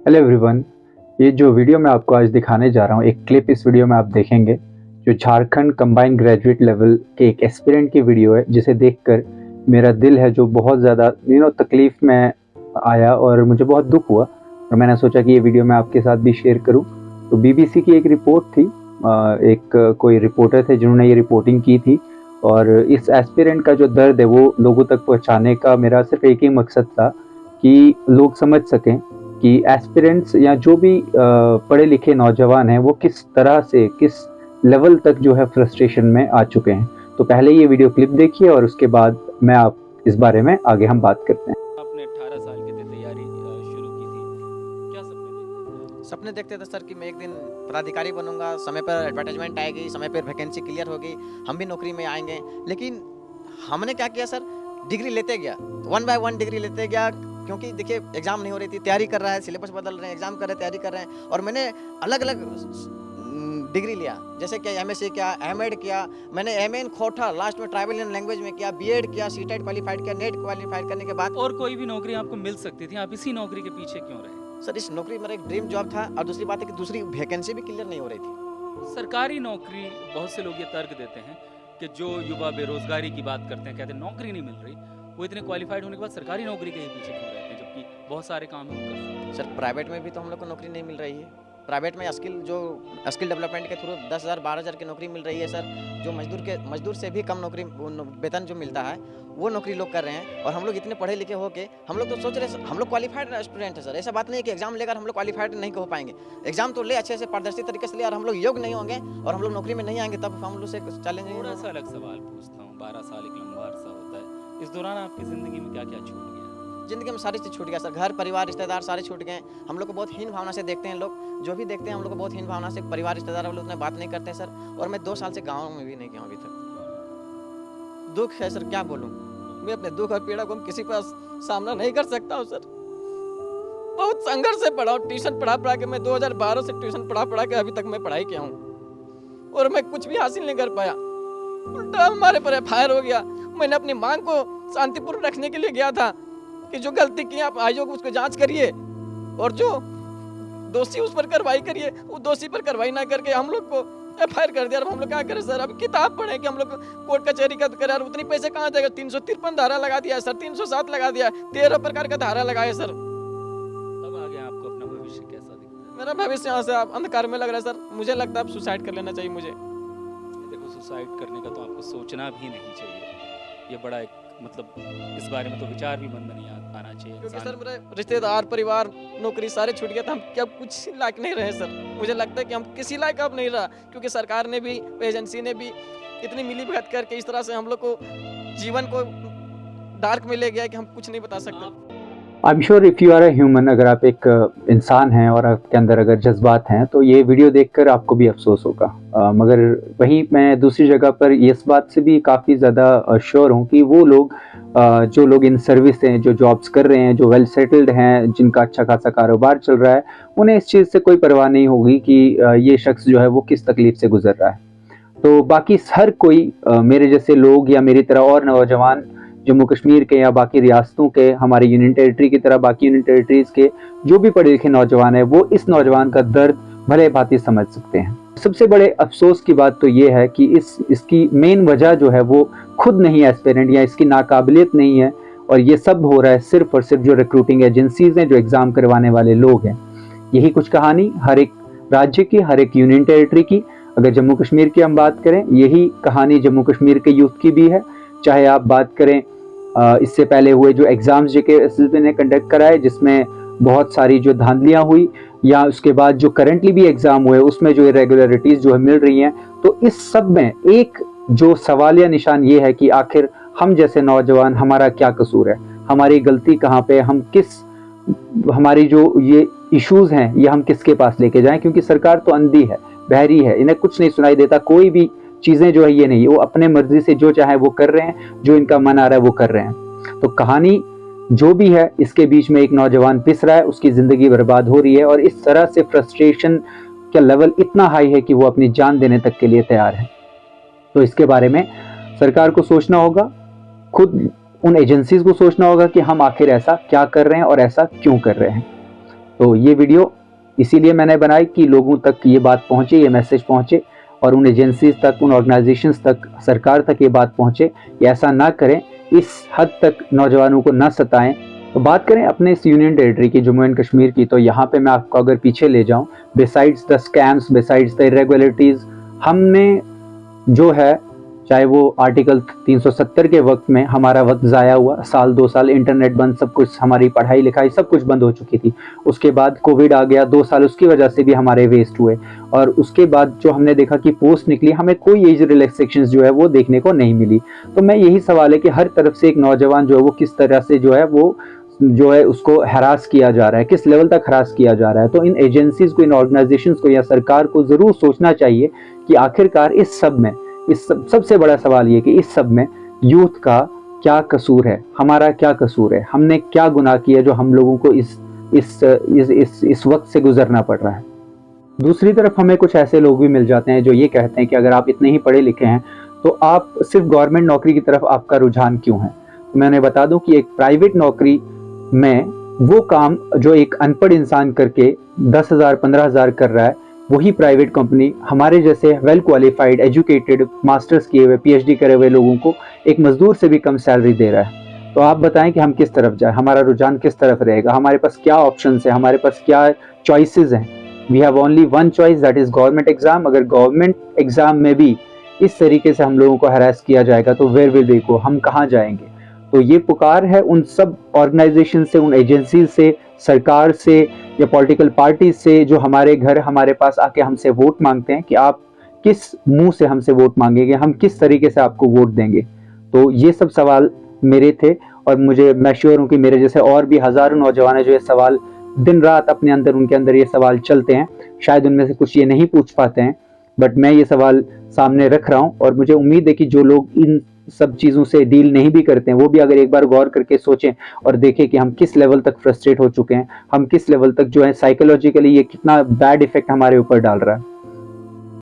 Hello everyone. ये जो video मैं आपको आज दिखाने जा रहा हूँ, एक क्लिप इस वीडियो में आप देखेंगे जो झारखंड कंबाइंड ग्रेजुएट लेवल के एक एस्पिरेंट की वीडियो है, जिसे देखकर मेरा दिल है जो बहुत ज़्यादा तकलीफ़ में आया और मुझे बहुत दुख हुआ और मैंने सोचा कि ये वीडियो मैं आपके साथ भी शेयर करूँ। तो बीबीसी की एक रिपोर्ट थी, एक कोई रिपोर्टर थे जिन्होंने ये रिपोर्टिंग की थी और इस एस्पिरेंट का जो दर्द है वो लोगों तक पहुँचाने का मेरा सिर्फ एक ही मकसद था कि लोग समझ सकें कि एस्पिरेंट्स या जो भी पढ़े लिखे नौजवान हैं वो किस तरह से किस लेवल तक जो है फ्रस्ट्रेशन में आ चुके हैं। तो पहले ये वीडियो क्लिप देखिए और उसके बाद मैं आप इस बारे में आगे हम बात करते हैं। आपने 18 साल के थे, तैयारी शुरू की थी, क्या सपने देखते थे सर कि मैं एक दिन पदाधिकारी बनूंगा, समय पर एडवर्टाइजमेंट आएगी, समय पर वैकेंसी क्लियर होगी, हम भी नौकरी में आएंगे। लेकिन हमने क्या किया सर, डिग्री लेते गया, 1 बाय 1 डिग्री लेते गया। क्योंकि देखिए एग्जाम नहीं हो रही थी, तैयारी कर रहा है, सिलेबस बदल रहे हैं, एग्जाम कर रहे हैं, तैयारी कर रहे हैं, और मैंने अलग अलग डिग्री लिया। जैसे कि एमएससी किया, एमएड किया, मैंने एमएन खोटा, लास्ट में ट्राइबल लैंग्वेज में किया, बीएड किया, सीटेट क्वालिफाइड किया, नेट क्वालिफाइड करने के बाद। और कोई भी नौकरी आपको मिल सकती थी, आप इसी नौकरी के पीछे क्यों रहे? सर इस नौकरी मेरा एक ड्रीम जॉब था, और दूसरी बात है कि दूसरी वैकेंसी भी क्लियर नहीं हो रही थी। सरकारी नौकरी, बहुत से लोग ये तर्क देते हैं कि जो युवा बेरोजगारी की बात करते हैं, कहते हैं नौकरी नहीं मिल रही, वो इतने क्वालिफाइड होने के बाद सरकारी नौकरी के ही पीछे क्यों रहते हैं, जबकि बहुत सारे काम हम कर सकते हैं। सर प्राइवेट में भी तो हम लोग को नौकरी नहीं मिल रही है। प्राइवेट में स्किल डेवलपमेंट के थ्रू 10,000 12,000 की नौकरी मिल रही है सर, जो मजदूर से भी कम नौकरी वेतन जो मिलता है वो नौकरी लोग कर रहे हैं। और हम लोग इतने पढ़े लिखे होके हम लोग तो सोच रहे हैं हम लोग क्वालिफाइड स्टूडेंट है सर। ऐसा बात नहीं है कि एग्जाम लेकर हम लोग क्वालिफाइड नहीं हो पाएंगे। एग्जाम तो ले अच्छे से पारदर्शी तरीके से ले, और हम लोग योग्य नहीं होंगे और हम लोग नौकरी में नहीं आएंगे, तब हम लोग से चैलेंज नहीं। थोड़ा सा अलग सवाल पूछता हूँ, 12 साल एक लंबा अरसा होता है, इस दौरान आपकी ज़िंदगी में क्या क्या छूट गया? जिंदगी में सारी चीज़ छूट गया सर, घर परिवार रिश्तेदार सारे छूट गए। हम लोग को बहुत हीन भावना से देखते हैं लोग, जो भी देखते हैं हम लोग को बहुत हीन भावना से, परिवार रिश्तेदार हम लोग उतने बात नहीं करते हैं सर। और मैं 2 साल से गाँव में भी नहीं गया अभी तक। दुख है सर, क्या बोलूँ, मैं अपने दुख और पीड़ा को किसी पर सामना नहीं कर सकता हूँ सर। बहुत संघर्ष से पढ़ा हूँ, ट्यूशन पढ़ा के मैं 2012 से ट्यूशन पढ़ा के अभी तक मैं पढ़ाई किया हूँ, और मैं कुछ भी हासिल नहीं कर पाया। उल्टा हमारे पर एफआईआर हो गया। मैंने अपनी मांग को शांतिपूर्ण रखने के लिए गया था कि जो गलती की आप आयोग उसको जांच करिए, और जो दोषी उस पर कार्रवाई करिए। वो दोषी पर कार्रवाई ना करके हम लोग को एफआईआर कर दिया। अब हम लोग क्या करें सर, अब किताब पढ़े कि हम लोग कोर्ट कचहरी का करें, और उतनी पैसे कहाँ जाएगा। 353 धारा लगा दिया सर, 307 लगा दिया, 13 प्रकार का धारा लगाए सर। अब आगे आपको अपना भविष्य कैसा दिखता है? मेरा भविष्य यहाँ से अंधकार में लग रहा है सर। मुझे लगता है अब सुसाइड कर लेना चाहिए मुझे। देखो, सुसाइड करने का तो आपको सोचना भी नहीं चाहिए, ये बड़ा एक मतलब इस बारे में तो विचार भी मन में नहीं आना चाहिए। क्योंकि सर मेरे रिश्तेदार, परिवार, नौकरी सारे छूट गया था, हम क्या कुछ लायक नहीं रहे सर। मुझे लगता है कि हम किसी लायक अब नहीं रहा, क्योंकि सरकार ने भी, एजेंसी ने भी इतनी मिलीभगत करके इस तरह से हम लोग को जीवन को डार्क में ले गया कि हम कुछ नहीं बता सकते। I am sure if you are a human, अगर आप एक इंसान हैं और आपके अंदर अगर जज्बात हैं तो ये वीडियो देखकर आपको भी अफसोस होगा। मगर वहीं मैं दूसरी जगह पर इस बात से भी काफ़ी ज़्यादा श्योर हूँ कि वो लोग जो लोग इन सर्विस हैं, जो जॉब्स कर रहे हैं, जो वेल सेटल्ड हैं, जिनका अच्छा खासा कारोबार चल रहा है, उन्हें इस चीज़ से कोई परवाह नहीं होगी कि ये शख्स जो है वो किस तकलीफ़ से गुजर रहा है। तो बाकी हर कोई मेरे जैसे लोग या मेरी तरह और नौजवान जम्मू कश्मीर के या बाकी रियासतों के, हमारे यूनियन टेरिटरी की तरह बाकी यूनियन टेरिटरीज के जो भी पढ़े लिखे नौजवान है, वो इस नौजवान का दर्द भले भांति समझ सकते हैं। सबसे बड़े अफसोस की बात तो ये है कि इसकी मेन वजह जो है वो खुद नहीं एस्पिरेंट या इसकी नाकाबिलियत नहीं है, और ये सब हो रहा है सिर्फ और सिर्फ जो रिक्रूटिंग एजेंसीज हैं, जो एग्ज़ाम करवाने वाले लोग हैं। यही कुछ कहानी हर एक राज्य की, हर एक यूनियन टेरिटरी की। अगर जम्मू कश्मीर की हम बात करें, यही कहानी जम्मू कश्मीर के यूथ की भी है। चाहे आप बात करें इससे पहले हुए जो एग्ज़ाम्स JK ने कंडक्ट कराए, जिसमें बहुत सारी जो धांधलियाँ हुई, या उसके बाद जो करंटली भी एग्ज़ाम हुए उसमें जो इरेगुलरिटीज़ जो है मिल रही हैं, तो इस सब में एक जो सवालिया निशान ये है कि आखिर हम जैसे नौजवान, हमारा क्या कसूर है, हमारी गलती कहाँ पे, हमारी जो ये इश्यूज़ हैं ये हम किसके पास लेके जाएं, क्योंकि सरकार तो अंधी है, बहरी है, इन्हें कुछ नहीं सुनाई देता। कोई भी चीज़ें जो है ये नहीं, वो अपने मर्जी से जो चाहे वो कर रहे हैं, जो इनका मन आ रहा है वो कर रहे हैं। तो कहानी जो भी है, इसके बीच में एक नौजवान पिस रहा है, उसकी ज़िंदगी बर्बाद हो रही है, और इस तरह से फ्रस्ट्रेशन का लेवल इतना हाई है कि वो अपनी जान देने तक के लिए तैयार है। तो इसके बारे में सरकार को सोचना होगा, खुद उन एजेंसीज को सोचना होगा कि हम आखिर ऐसा क्या कर रहे हैं और ऐसा क्यों कर रहे हैं। तो ये वीडियो इसीलिए मैंने बनाई कि लोगों तक ये बात पहुँचे, ये मैसेज पहुँचे और उन एजेंसीज तक, उन ऑर्गेनाइजेशंस तक, सरकार तक ये बात पहुँचे कि ऐसा ना करें, इस हद तक नौजवानों को ना सताएं। तो बात करें अपने इस यूनियन टेरिटरी की, जम्मू एंड कश्मीर की, तो यहाँ पे मैं आपको अगर पीछे ले जाऊँ, besides the scams, besides the irregularities, हमने जो है चाहे वो आर्टिकल 370 के वक्त में हमारा वक्त ज़ाया हुआ, साल 2 साल इंटरनेट बंद, सब कुछ, हमारी पढ़ाई लिखाई सब कुछ बंद हो चुकी थी। उसके बाद कोविड आ गया, 2 साल उसकी वजह से भी हमारे वेस्ट हुए। और उसके बाद जो हमने देखा कि पोस्ट निकली, हमें कोई एज रिलैक्सेशंस जो है वो देखने को नहीं मिली। तो मैं यही सवाल है कि हर तरफ से एक नौजवान जो है वो किस तरह से जो है उसको हरास किया जा रहा है, किस लेवल तक हरास किया जा रहा है। तो इन एजेंसीज को, इन ऑर्गेनाइजेशंस को या सरकार को ज़रूर सोचना चाहिए कि आखिरकार इस सब में, सबसे बड़ा सवाल ये कि इस सब में यूथ का क्या कसूर है, हमारा क्या कसूर है, हमने क्या गुनाह किया जो हम लोगों को इस वक्त से गुजरना पड़ रहा है। दूसरी तरफ हमें कुछ ऐसे लोग भी मिल जाते हैं जो ये कहते हैं कि अगर आप इतने ही पढ़े लिखे हैं तो आप सिर्फ गवर्नमेंट नौकरी की तरफ आपका रुझान क्यों है। तो मैंने बता दूं कि एक प्राइवेट नौकरी में वो काम जो एक अनपढ़ इंसान करके 10,000 15,000 कर रहा है, वही प्राइवेट कंपनी हमारे जैसे वेल क्वालिफाइड, एजुकेटेड, मास्टर्स किए हुए, पीएचडी करे हुए लोगों को एक मजदूर से भी कम सैलरी दे रहा है। तो आप बताएं कि हम किस तरफ जाए, हमारा रुझान किस तरफ रहेगा, हमारे पास क्या ऑप्शंस है, हमारे पास क्या चॉइसेस हैं। We have only one choice, that is government exam. अगर गवर्नमेंट एग्जाम में भी इस तरीके से हम लोगों को हरास किया जाएगा तो वेयर विल वी गो, हम कहाँ जाएंगे। तो ये पुकार है उन सब ऑर्गेनाइजेशन से, उन एजेंसी से, सरकार से या पॉलिटिकल पार्टी से जो हमारे घर, हमारे पास आके हमसे वोट मांगते हैं कि आप किस मुंह से हमसे वोट मांगेंगे, हम किस तरीके से आपको वोट देंगे। तो ये सब सवाल मेरे थे और मैं श्योर हूँ कि मेरे जैसे और भी हजारों नौजवान है जो ये सवाल दिन रात अपने अंदर, उनके अंदर ये सवाल चलते हैं। शायद उनमें से कुछ ये नहीं पूछ पाते हैं, बट मैं ये सवाल सामने रख रहा हूँ और मुझे उम्मीद है कि जो लोग इन सब चीज़ों से डील नहीं भी करते हैं वो भी अगर एक बार गौर करके सोचें और देखें कि हम किस लेवल तक फ्रस्ट्रेट हो चुके हैं, हम किस लेवल तक जो है साइकोलॉजिकली ये कितना बैड इफेक्ट हमारे ऊपर डाल रहा है।